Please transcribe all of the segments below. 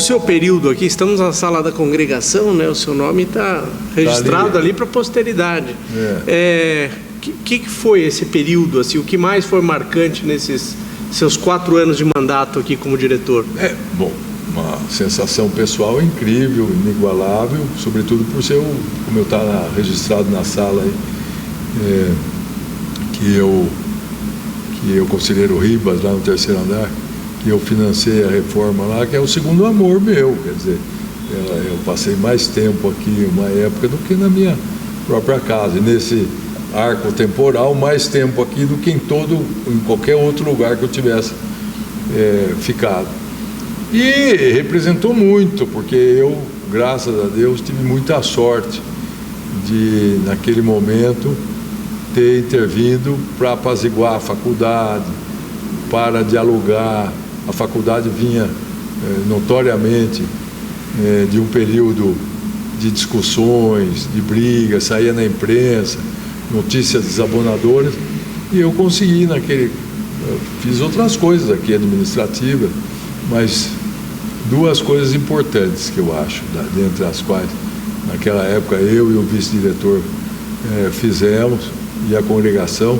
seu período aqui, estamos na sala da congregação, né? O seu nome está registrado ali para a posteridade. Que foi esse período, assim, o que mais foi marcante nesses seus 4 anos de mandato aqui como diretor? Bom, uma sensação pessoal incrível, inigualável, sobretudo por ser, como eu estava registrado na sala aí, que eu, conselheiro Ribas, lá no 3º andar, que eu financei a reforma lá, que é o segundo amor meu, quer dizer, eu passei mais tempo aqui, uma época, do que na minha própria casa, e nesse arco temporal, mais tempo aqui do que em qualquer outro lugar que eu tivesse ficado. E representou muito, porque eu, graças a Deus, tive muita sorte de, naquele momento, ter intervindo para apaziguar a faculdade, para dialogar. A faculdade vinha notoriamente de um período de discussões, de brigas, saía na imprensa, notícias desabonadoras, e eu consegui fiz outras coisas aqui administrativas, mas 2 coisas importantes que eu acho, dentre as quais naquela época eu e o vice-diretor fizemos, e a congregação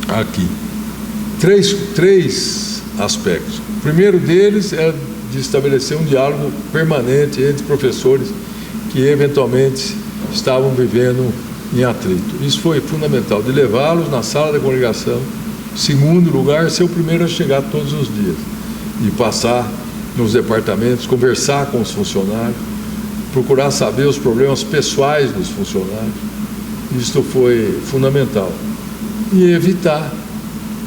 aqui. 3 aspectos. O primeiro deles é de estabelecer um diálogo permanente entre professores que eventualmente estavam vivendo em atrito. Isso foi fundamental, de levá-los na sala da congregação. Segundo lugar, ser o primeiro a chegar todos os dias e passar nos departamentos, conversar com os funcionários, procurar saber os problemas pessoais dos funcionários. Isto foi fundamental. E evitar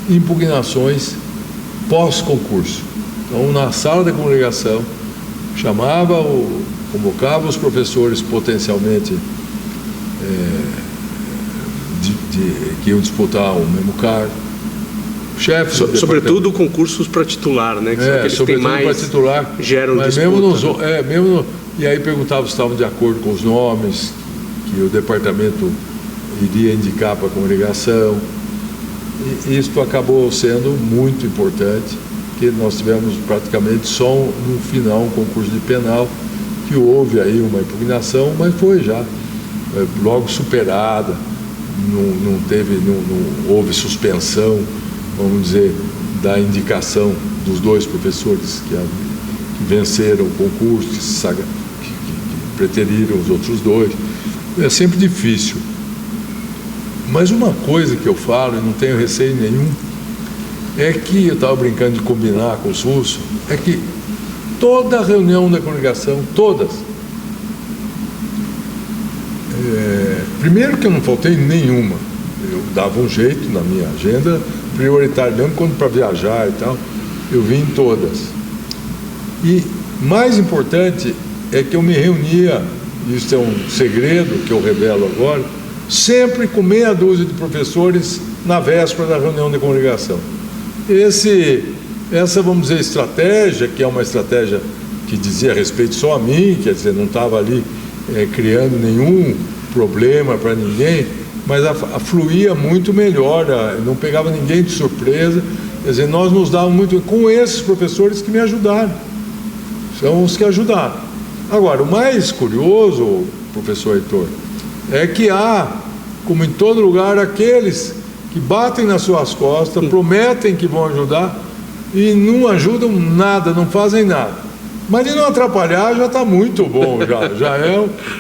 impugnações pós-concurso. Então, na sala da congregação, convocava os professores potencialmente que iam disputar o mesmo cargo, chefes, sobretudo concursos para titular, né? Que são aqueles que têm mais, titular, geram disputa. E aí perguntava se estavam de acordo com os nomes que o departamento iria indicar para a congregação. E isso acabou sendo muito importante, que nós tivemos praticamente só no final um concurso de penal, que houve aí uma impugnação, mas foi já logo superada, não houve suspensão, vamos dizer, da indicação dos 2 professores que venceram o concurso, que preteriram os outros 2. É sempre difícil. Mas uma coisa que eu falo, e não tenho receio nenhum, é que eu estava brincando de combinar com os russos, é que toda reunião da congregação, todas, primeiro que eu não faltei nenhuma, eu dava um jeito na minha agenda prioritária, mesmo quando para viajar e tal, eu vim em todas. E mais importante é que eu me reunia, isso é um segredo que eu revelo agora, sempre com meia dúzia de professores na véspera da reunião da congregação. Essa, vamos dizer, estratégia, que é uma estratégia que dizia respeito só a mim, quer dizer, não estava ali criando nenhum problema para ninguém, mas fluía muito melhor, não pegava ninguém de surpresa. Quer dizer, nós nos dávamos muito com esses professores que me ajudaram, são os que ajudaram. Agora, o mais curioso, professor Heitor, é que há, como em todo lugar, aqueles que batem nas suas costas, prometem que vão ajudar e não ajudam nada, não fazem nada. Mas de não atrapalhar já está muito bom,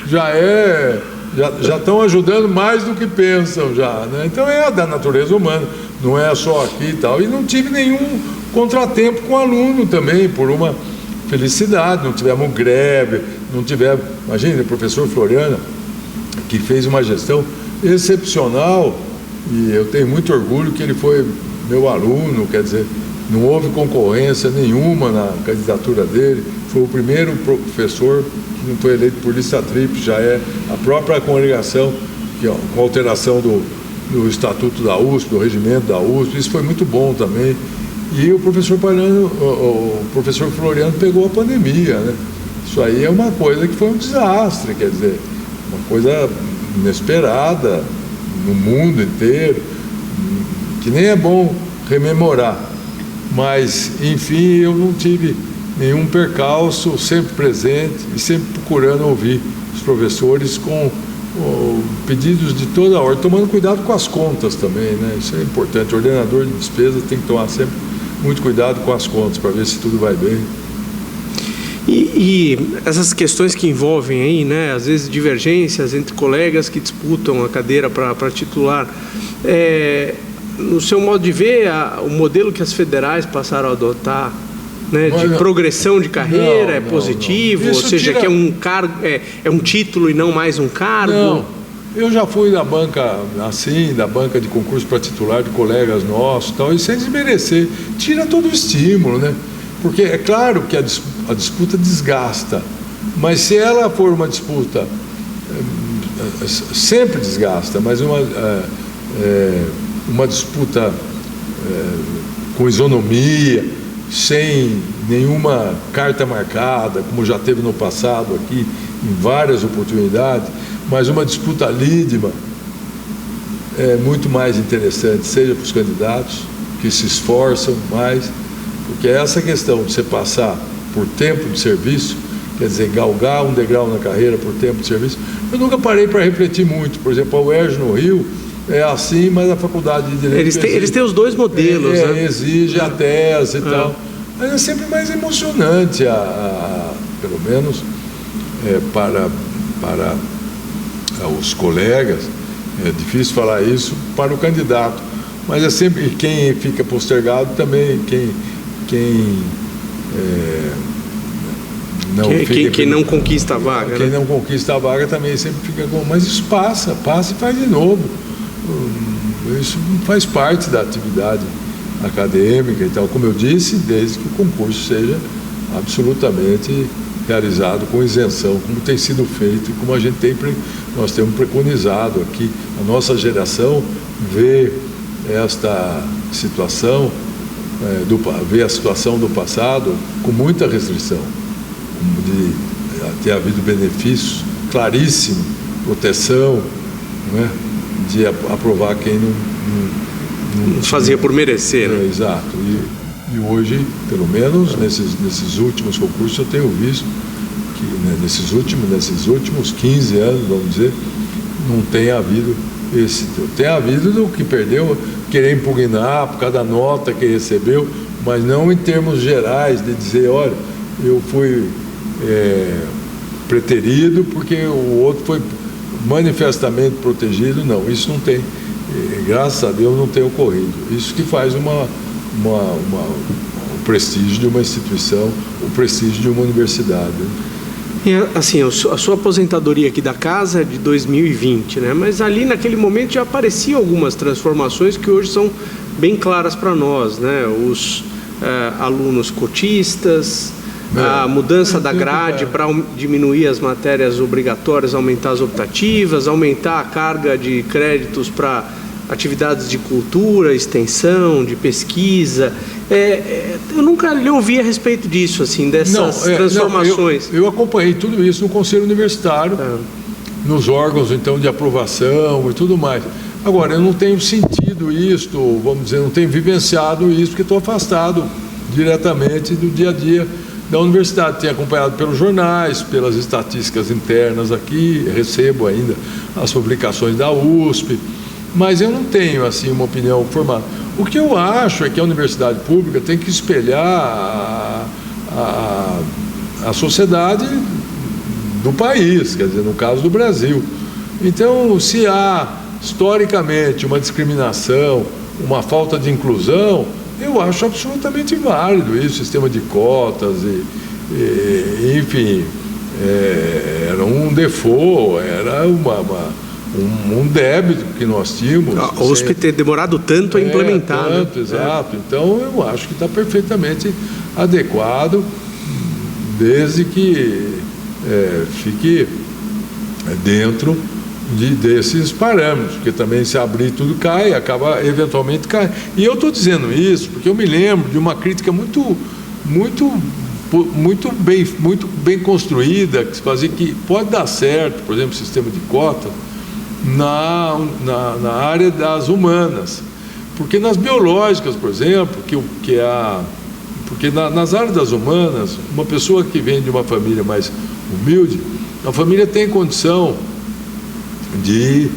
já estão ajudando mais do que pensam já, né? Então é da natureza humana, não é só aqui e tal. E não tive nenhum contratempo com o aluno também, por uma felicidade, não tivemos greve, não tivemos... Imagina, o professor Floriano, que fez uma gestão excepcional, e eu tenho muito orgulho que ele foi meu aluno, quer dizer, não houve concorrência nenhuma na candidatura dele, foi o primeiro professor que não foi eleito por lista tríplice, já é a própria congregação, que, com alteração do estatuto da USP, do regimento da USP, isso foi muito bom também. E o professor Floriano pegou a pandemia, né? Isso aí é uma coisa que foi um desastre, quer dizer, uma coisa inesperada no mundo inteiro, que nem é bom rememorar. Mas, enfim, eu não tive nenhum percalço, sempre presente e sempre procurando ouvir os professores com pedidos de toda a ordem, tomando cuidado com as contas também, né? Isso é importante. O ordenador de despesa tem que tomar sempre muito cuidado com as contas para ver se tudo vai bem. E essas questões que envolvem aí, né, às vezes divergências entre colegas que disputam a cadeira para titular, no seu modo de ver, o modelo que as federais passaram a adotar, né, de progressão de carreira é positivo, ou seja, que é um cargo, é um título e não mais um cargo? Não, eu já fui da banca assim, da banca de concurso para titular de colegas nossos, tal, e sem desmerecer, tira todo o estímulo, né? Porque é claro que a disputa desgasta, mas se ela for uma disputa, sempre desgasta, mas uma disputa com isonomia, sem nenhuma carta marcada, como já teve no passado aqui, em várias oportunidades, mas uma disputa lídima é muito mais interessante, seja para os candidatos que se esforçam mais, porque essa questão de você passar por tempo de serviço, quer dizer, galgar um degrau na carreira por tempo de serviço, eu nunca parei para refletir muito. Por exemplo, a UERJ no Rio é assim, mas a Faculdade de Direito eles têm os dois modelos, né? Exige a tese e tal. Mas é sempre mais emocionante, pelo menos para os colegas, é difícil falar isso para o candidato, mas é sempre quem fica postergado também, quem não conquista a vaga. Quem não conquista a vaga também sempre fica com. Mas isso passa e faz de novo. Isso faz parte da atividade acadêmica e tal, como eu disse, desde que o concurso seja absolutamente realizado com isenção, como tem sido feito e como nós temos preconizado aqui. A nossa geração vê esta situação, vê a situação do passado com muita restrição, de ter havido benefícios claríssimos, proteção, né, de aprovar quem não fazia por merecer, né? Exato. E hoje, pelo menos nesses últimos concursos, eu tenho visto que, né, nesses últimos 15 anos, vamos dizer, não tem havido tem havido do que perdeu, querer impugnar por causa da nota que recebeu, mas não em termos gerais de dizer, olha, eu fui preterido porque o outro foi manifestamente protegido. Não, isso não tem, graças a Deus não tem ocorrido. Isso que faz o prestígio de uma instituição, o prestígio de uma universidade. E, assim, a sua aposentadoria aqui da casa é de 2020, né? Mas ali naquele momento já apareciam algumas transformações que hoje são bem claras para nós, né? Os alunos cotistas, a mudança da grade para diminuir as matérias obrigatórias, aumentar as optativas, aumentar a carga de créditos para atividades de cultura, extensão, de pesquisa. Eu nunca lhe ouvi a respeito disso, assim, dessas transformações. Eu acompanhei tudo isso no Conselho Universitário, nos órgãos, então, de aprovação e tudo mais. Agora, eu não tenho sentido isto, vamos dizer, não tenho vivenciado isso, porque estou afastado diretamente do dia a dia da universidade. Tenho acompanhado pelos jornais, pelas estatísticas internas aqui, recebo ainda as publicações da USP, mas eu não tenho, assim, uma opinião formada. O que eu acho é que a universidade pública tem que espelhar a sociedade do país, quer dizer, no caso do Brasil. Então, se há, historicamente, uma discriminação, uma falta de inclusão, eu acho absolutamente válido isso, sistema de cotas, enfim, era um default, era um débito que nós tínhamos. A USP ter demorado tanto a implementar. Exato. Então, eu acho que está perfeitamente adequado, desde que fique dentro desses parâmetros, porque também se abrir tudo cai, acaba eventualmente cai. E eu estou dizendo isso porque eu me lembro de uma crítica muito bem construída, que se fazia que pode dar certo, por exemplo, o sistema de cotas, na área das humanas, porque nas biológicas, por exemplo, que Porque nas áreas das humanas, uma pessoa que vem de uma família mais humilde, a família tem condição de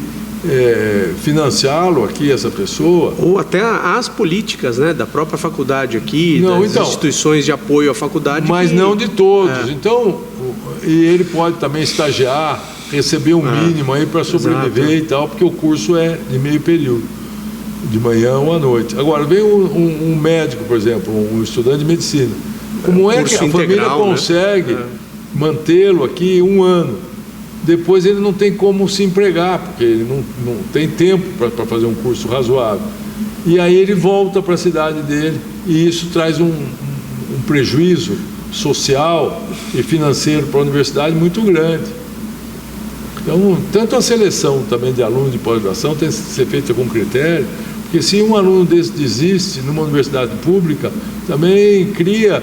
financiá-lo aqui, essa pessoa. Ou até as políticas, né, da própria faculdade aqui, das instituições de apoio à faculdade. Mas não de todos. Então, e ele pode também estagiar, receber um mínimo aí para sobreviver e tal, porque o curso é de meio período, de manhã ou à noite. Agora, vem um médico, por exemplo, um estudante de medicina. Como é que a família consegue mantê-lo aqui 1 ano? Depois ele não tem como se empregar, porque ele não tem tempo para fazer um curso razoável. E aí ele volta para a cidade dele, e isso traz um prejuízo social e financeiro para a universidade muito grande. Então, tanto a seleção também de alunos de pós-graduação tem que ser feita com critério, porque se um aluno desse desiste numa universidade pública, também cria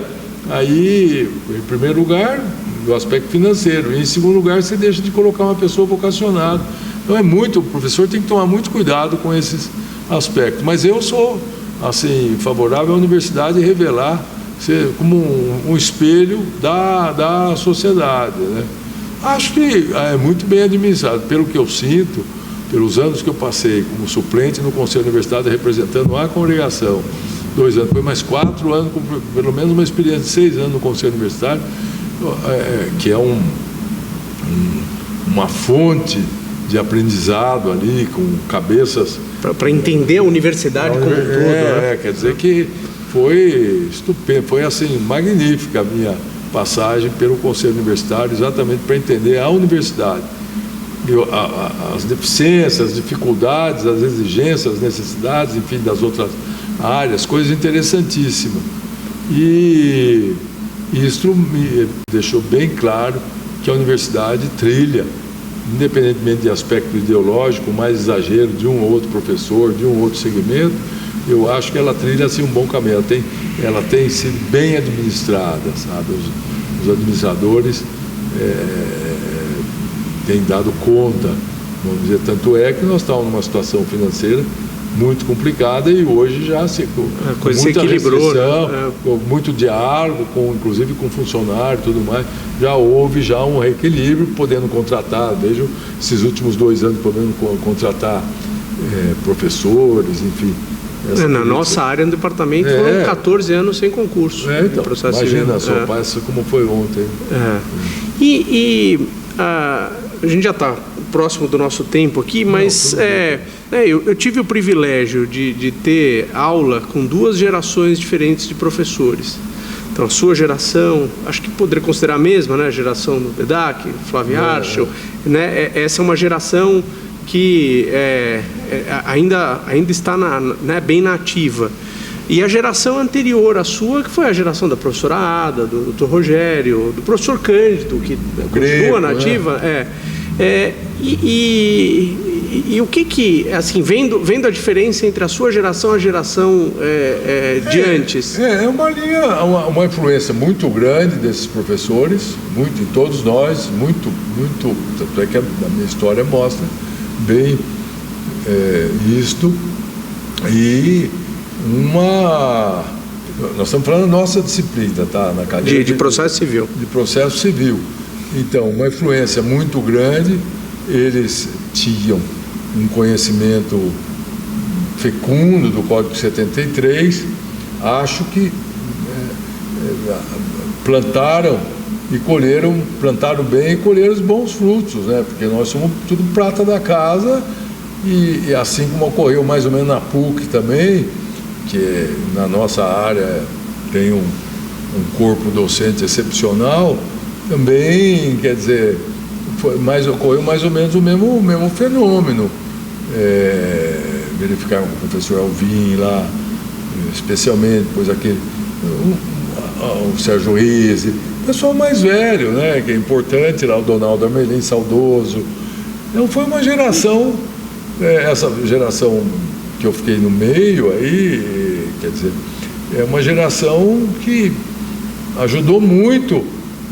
aí, em primeiro lugar, do aspecto financeiro, e em segundo lugar, você deixa de colocar uma pessoa vocacionada. Então o professor tem que tomar muito cuidado com esses aspectos. Mas eu sou, assim, favorável à universidade revelar ser como um espelho da sociedade, né? Acho que é muito bem administrado, pelo que eu sinto, pelos anos que eu passei como suplente no Conselho Universitário, representando a congregação, 2 anos, foi mais 4 anos, com pelo menos uma experiência de 6 anos no Conselho Universitário, que é uma fonte de aprendizado ali, com cabeças... Para entender a universidade como um todo. Né? Quer dizer que foi estupendo, foi assim, magnífica a minha passagem pelo Conselho Universitário, exatamente para entender a universidade. As deficiências, as dificuldades, as exigências, as necessidades, enfim, das outras áreas, coisas interessantíssimas. E isso me deixou bem claro que a universidade trilha, independentemente de aspecto ideológico, mais exagero de um ou outro professor, de um ou outro segmento, eu acho que ela trilha assim um bom caminho. Ela tem sido bem administrada, sabe? Os administradores têm dado conta, vamos dizer, tanto é que nós estamos numa situação financeira muito complicada e hoje já com muita restrição, né? Com muito diálogo, inclusive com funcionário e tudo mais, já houve um reequilíbrio, podendo contratar, vejo esses últimos 2 anos, podendo contratar professores, enfim. Na nossa área, no departamento, foram 14 anos sem concurso. Então, imagina só, parece como foi ontem. A gente já está próximo do nosso tempo aqui, mas eu tive o privilégio de ter aula com 2 gerações diferentes de professores. Então, a sua geração, acho que poderia considerar a mesma, né? A geração do Bedak, Flávio Archel, né? Essa é uma geração que ainda está bem nativa. E a geração anterior à sua, que foi a geração da professora Ada, do Dr. Rogério, do professor Cândido, que continua nativa. E o que assim, vendo a diferença entre a sua geração e a geração de antes? É uma linha, uma influência muito grande desses professores, muito em todos nós, muito, tanto é que a minha história mostra bem isto. E nós estamos falando da nossa disciplina, tá? Na cadeira de processo civil. De processo civil. Então, uma influência muito grande, eles tinham um conhecimento fecundo do Código 73, acho que plantaram bem e colheram os bons frutos, né? Porque nós somos tudo prata da casa e assim como ocorreu mais ou menos na PUC também, que na nossa área tem um corpo docente excepcional, também, quer dizer, ocorreu mais ou menos o mesmo fenômeno. Verificaram com o professor Alvim lá, especialmente, depois o Sérgio Rizzi, pessoal mais velho, né, que é importante lá, o Donaldo Amerlim, saudoso. Então foi uma geração, essa geração que eu fiquei no meio aí, quer dizer, é uma geração que ajudou muito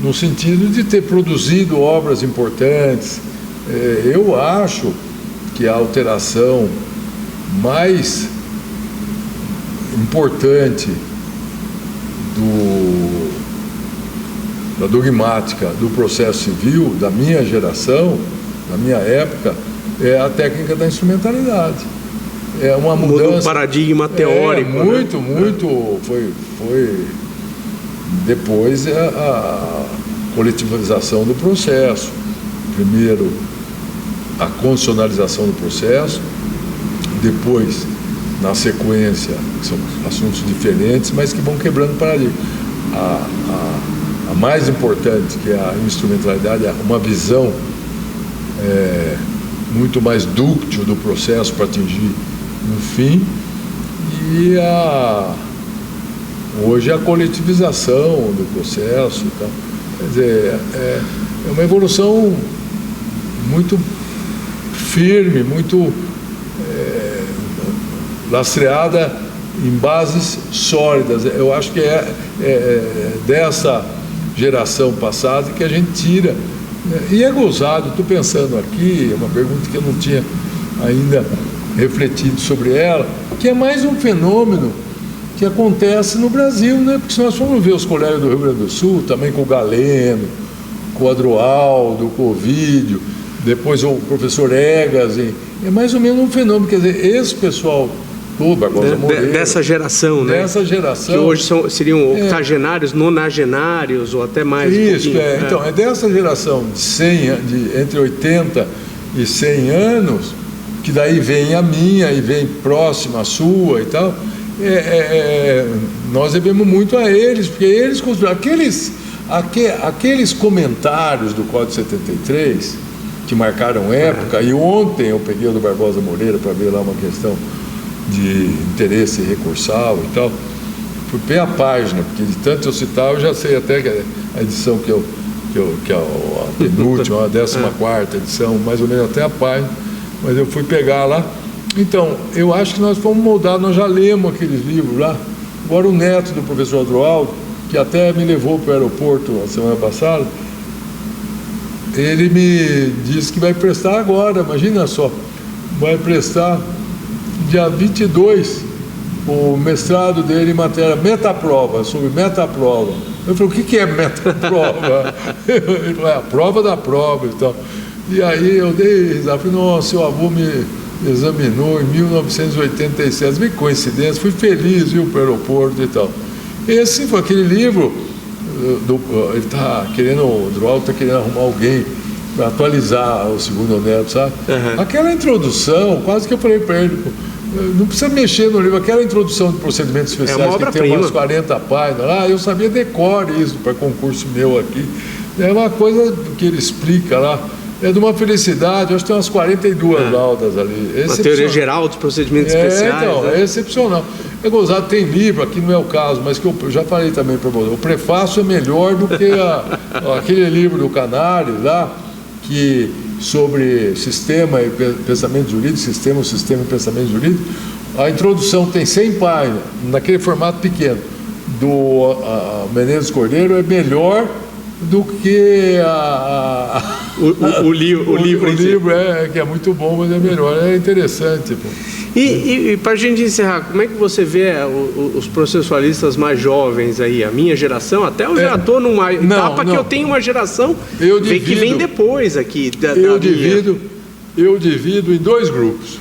no sentido de ter produzido obras importantes. Eu acho que a alteração mais importante da dogmática do processo civil, da minha geração, da minha época, é a técnica da instrumentalidade. É uma mudança. Muda um paradigma teórico. Muito. Foi depois a coletivização do processo. Primeiro, a constitucionalização do processo, depois, na sequência, são assuntos diferentes, mas que vão quebrando paradigma. A mais importante, que é a instrumentalidade, é uma visão muito mais dúctil do processo para atingir um fim, e hoje a coletivização do processo e tal. Quer dizer, é uma evolução muito firme, muito lastreada em bases sólidas. Eu acho que é dessa geração passada que a gente tira, né? E é gozado. Estou pensando aqui, uma pergunta que eu não tinha ainda refletido sobre ela, que é mais um fenômeno que acontece no Brasil, né? Porque se nós formos ver os colégios do Rio Grande do Sul, também com o Galeno, com o Adroaldo, com o Ovídio, depois o professor Egas, é mais ou menos um fenômeno. Quer dizer, esse pessoal todo, Barbosa Moreira, dessa geração, né? Dessa geração. Que hoje seriam octogenários, nonagenários, ou até mais. Isso, então, é dessa geração de entre 80 e 100 anos, que daí vem a minha e vem próxima a sua e tal. Nós devemos muito a eles, porque eles construíram aqueles comentários do Código 73 que marcaram época. E ontem eu peguei o do Barbosa Moreira para ver lá uma questão de interesse recursal e tal. Fui pé a página, porque de tanto eu citar, eu já sei até que a edição que é a penúltima, a 14ª edição, mais ou menos até a página, mas eu fui pegar lá. Então, eu acho que nós fomos moldados, nós já lemos aqueles livros lá. Agora o neto do professor Adroaldo, que até me levou para o aeroporto a semana passada, ele me disse que vai prestar agora, imagina só, vai prestar dia 22 o mestrado dele em matéria metaprova, sobre metaprova. Eu falei, o que é metaprova? Ele falou, a prova da prova e tal. E aí eu dei risada, falei, nossa, seu avô me examinou em 1987, que coincidência, fui feliz, viu, para o aeroporto e tal. Esse foi aquele livro, ele está querendo, o Droal está querendo arrumar alguém para atualizar o segundo neto, sabe? Uhum. Aquela introdução, quase que eu falei para ele, não precisa mexer no livro, aquela introdução de procedimentos especiais que tem umas 40 páginas lá, eu sabia decore isso para concurso meu aqui. É uma coisa que ele explica lá, é de uma felicidade, acho que tem umas 42 laudas ali. Uma teoria geral dos procedimentos especiais. Então, é excepcional. É gozado, tem livro, aqui não é o caso, mas que eu já falei também para você, o prefácio é melhor do que aquele livro do Canário lá, que sobre sistema e pensamento jurídico, sistema e pensamento jurídico. A introdução tem 100 páginas, naquele formato pequeno, do Menezes Cordeiro, é melhor do que o livro. O livro que é muito bom, mas é melhor, é interessante. Pô. E para a gente encerrar, como é que você vê os processualistas mais jovens aí, a minha geração? Até eu já estou numa etapa que eu tenho uma geração que vem depois aqui. Eu divido em dois grupos.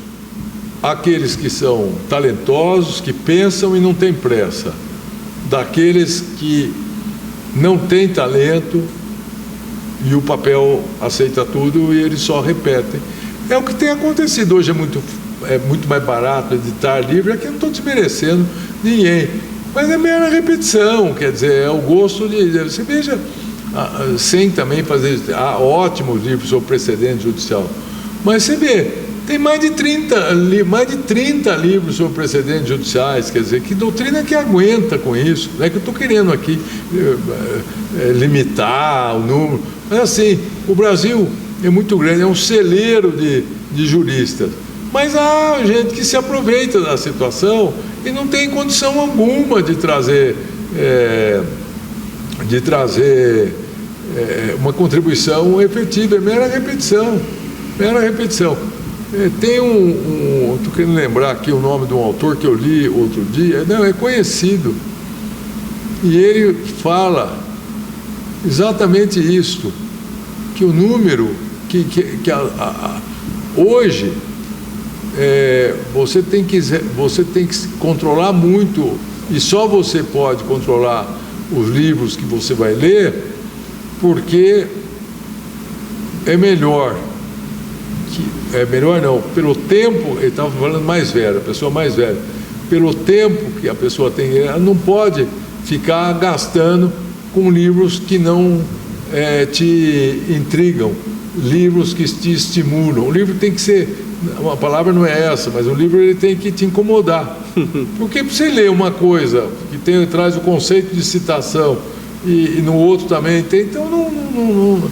Aqueles que são talentosos, que pensam e não têm pressa. Daqueles que não têm talento e o papel aceita tudo e eles só repetem. É o que tem acontecido hoje, é muito mais barato editar livro, aqui eu não estou desmerecendo ninguém, mas é mera repetição, quer dizer, é o gosto de... Você veja, sem também fazer... ótimos livros sobre precedente judicial, mas você vê, tem mais de 30 livros sobre precedentes judiciais, quer dizer, que doutrina que aguenta com isso? Não é que eu estou querendo aqui limitar o número, mas assim, o Brasil é muito grande, é um celeiro de juristas, mas há gente que se aproveita da situação e não tem condição alguma de trazer uma contribuição efetiva, é mera repetição. Tem estou querendo lembrar aqui o nome de um autor que eu li outro dia, não, é conhecido, E ele fala exatamente isso, que o número, hoje, você tem que controlar muito, e só você pode controlar os livros que você vai ler, porque é melhor não, pelo tempo, ele estava falando mais velho, a pessoa mais velha, pelo tempo que a pessoa tem, ela não pode ficar gastando com livros que não te intrigam, livros que te estimulam. O livro tem que ser, a palavra não é essa, mas o livro ele tem que te incomodar. Porque para você ler uma coisa que traz o conceito de citação e no outro também tem, então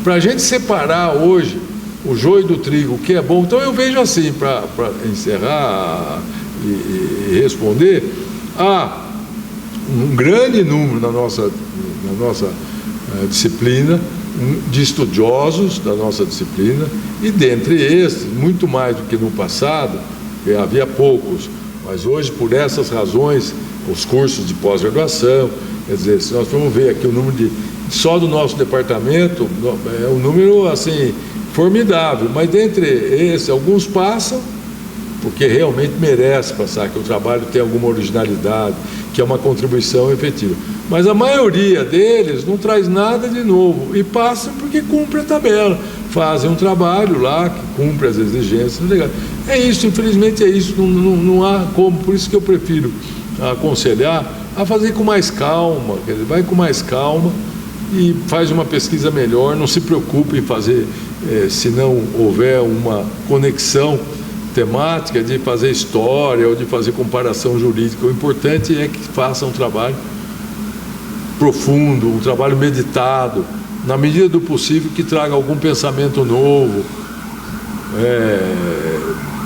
para a gente separar hoje o joio do trigo, o que é bom, então eu vejo assim, para encerrar e responder, há um grande número na nossa disciplina de estudiosos da nossa disciplina, e dentre esses, muito mais do que no passado, havia poucos, mas hoje, por essas razões, os cursos de pós-graduação, quer dizer, se nós formos ver aqui o número só do nosso departamento, é um número assim formidável, mas dentre esses, alguns passam porque realmente merece passar, que o trabalho tem alguma originalidade, que é uma contribuição efetiva. Mas a maioria deles não traz nada de novo e passam porque cumpre a tabela, fazem um trabalho lá que cumpre as exigências legais. É isso, infelizmente é isso, não há como, por isso que eu prefiro aconselhar a fazer com mais calma, quer dizer, vai com mais calma e faz uma pesquisa melhor, não se preocupe em fazer, se não houver uma conexão temática de fazer história ou de fazer comparação jurídica. O importante é que faça um trabalho profundo, um trabalho meditado, na medida do possível que traga algum pensamento novo,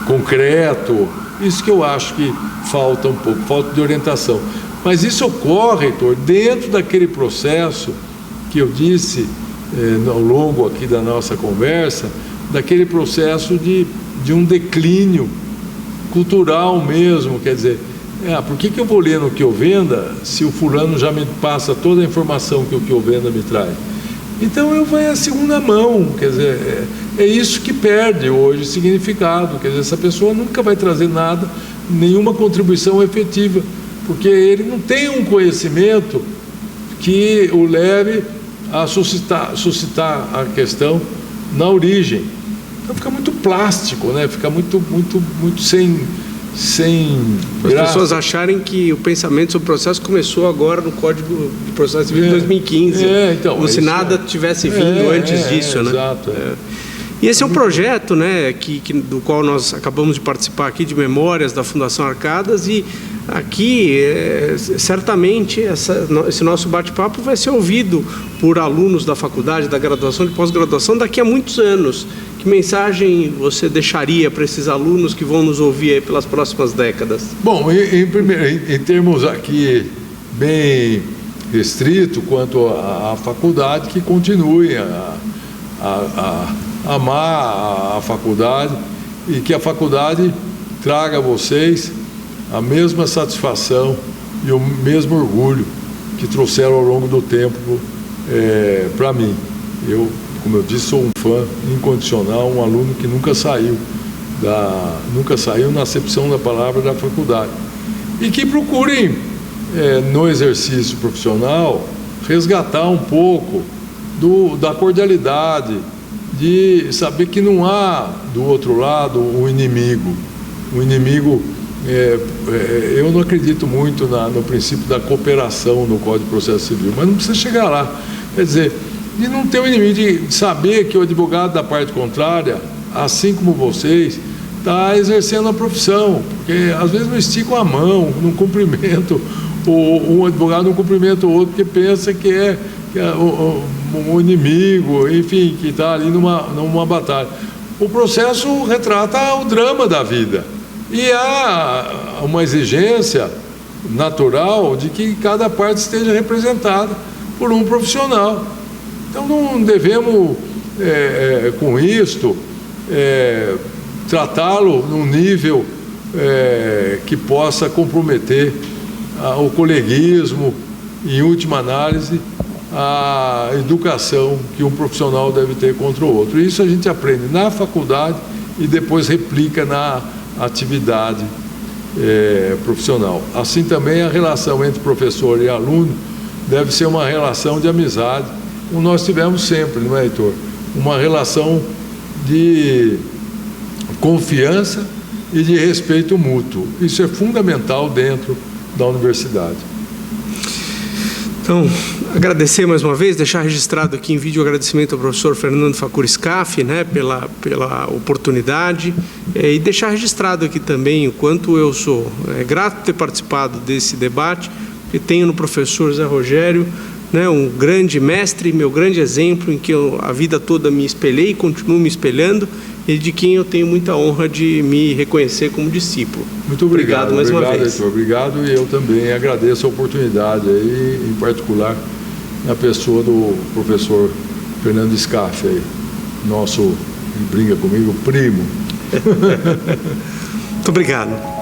concreto. Isso que eu acho que falta um pouco, falta de orientação. Mas isso ocorre, Heitor, dentro daquele processo que eu disse ao longo aqui da nossa conversa, daquele processo de um declínio cultural mesmo, quer dizer, por que eu vou ler no que eu venda se o fulano já me passa toda a informação que o que eu venda me traz? Então eu vou a segunda mão, quer dizer, é isso que perde hoje significado, quer dizer, essa pessoa nunca vai trazer nada, nenhuma contribuição efetiva, porque ele não tem um conhecimento que o leve a suscitar a questão na origem. Então fica muito plástico, né? Fica muito sem as graça. Pessoas acharem que o pensamento sobre o processo começou agora no Código de Processo Civil de 2015, então, como se nada tivesse vindo antes disso, né? Exato. E esse é um projeto, né, do qual nós acabamos de participar aqui, de Memórias da Fundação Arcadas, e aqui, certamente, esse nosso bate-papo vai ser ouvido por alunos da faculdade, da graduação, de pós-graduação, daqui a muitos anos. Que mensagem você deixaria para esses alunos que vão nos ouvir aí pelas próximas décadas? Bom, em termos aqui bem restrito quanto à faculdade, que continue a amar a faculdade e que a faculdade traga a vocês a mesma satisfação e o mesmo orgulho que trouxeram ao longo do tempo para mim. Eu, como eu disse, sou um fã incondicional, um aluno que nunca saiu na acepção da palavra da faculdade. E que procurem, no exercício profissional, resgatar um pouco da cordialidade, de saber que não há do outro lado um inimigo. O inimigo, eu não acredito muito no princípio da cooperação no Código de Processo Civil, mas não precisa chegar lá. Quer dizer, de não ter o inimigo, de saber que o advogado da parte contrária, assim como vocês, está exercendo a profissão, porque às vezes não esticam a mão, não cumprimentam, um advogado não cumprimenta o outro porque pensa que é um inimigo, enfim, que está ali numa batalha. O processo retrata o drama da vida e há uma exigência natural de que cada parte esteja representada por um profissional. Então não devemos, com isto, tratá-lo num nível que possa comprometer o coleguismo e, em última análise, a educação que um profissional deve ter contra o outro. Isso a gente aprende na faculdade e depois replica na atividade profissional. Assim também a relação entre professor e aluno deve ser uma relação de amizade, como nós tivemos sempre, não é, Heitor? Uma relação de confiança e de respeito mútuo. Isso é fundamental dentro da universidade. Então, agradecer mais uma vez, deixar registrado aqui em vídeo o agradecimento ao professor Fernando Facuri Scaff, né, pela oportunidade, e deixar registrado aqui também o quanto eu sou grato por ter participado desse debate, que tenho no professor Zé Rogério, né, um grande mestre, meu grande exemplo, em que eu a vida toda me espelhei e continuo me espelhando, e de quem eu tenho muita honra de me reconhecer como discípulo. Muito obrigado mais uma vez. Heitor, obrigado, e eu também agradeço a oportunidade aí, em particular na pessoa do professor Fernando Scaff, aí, nosso, briga comigo, primo. Muito obrigado.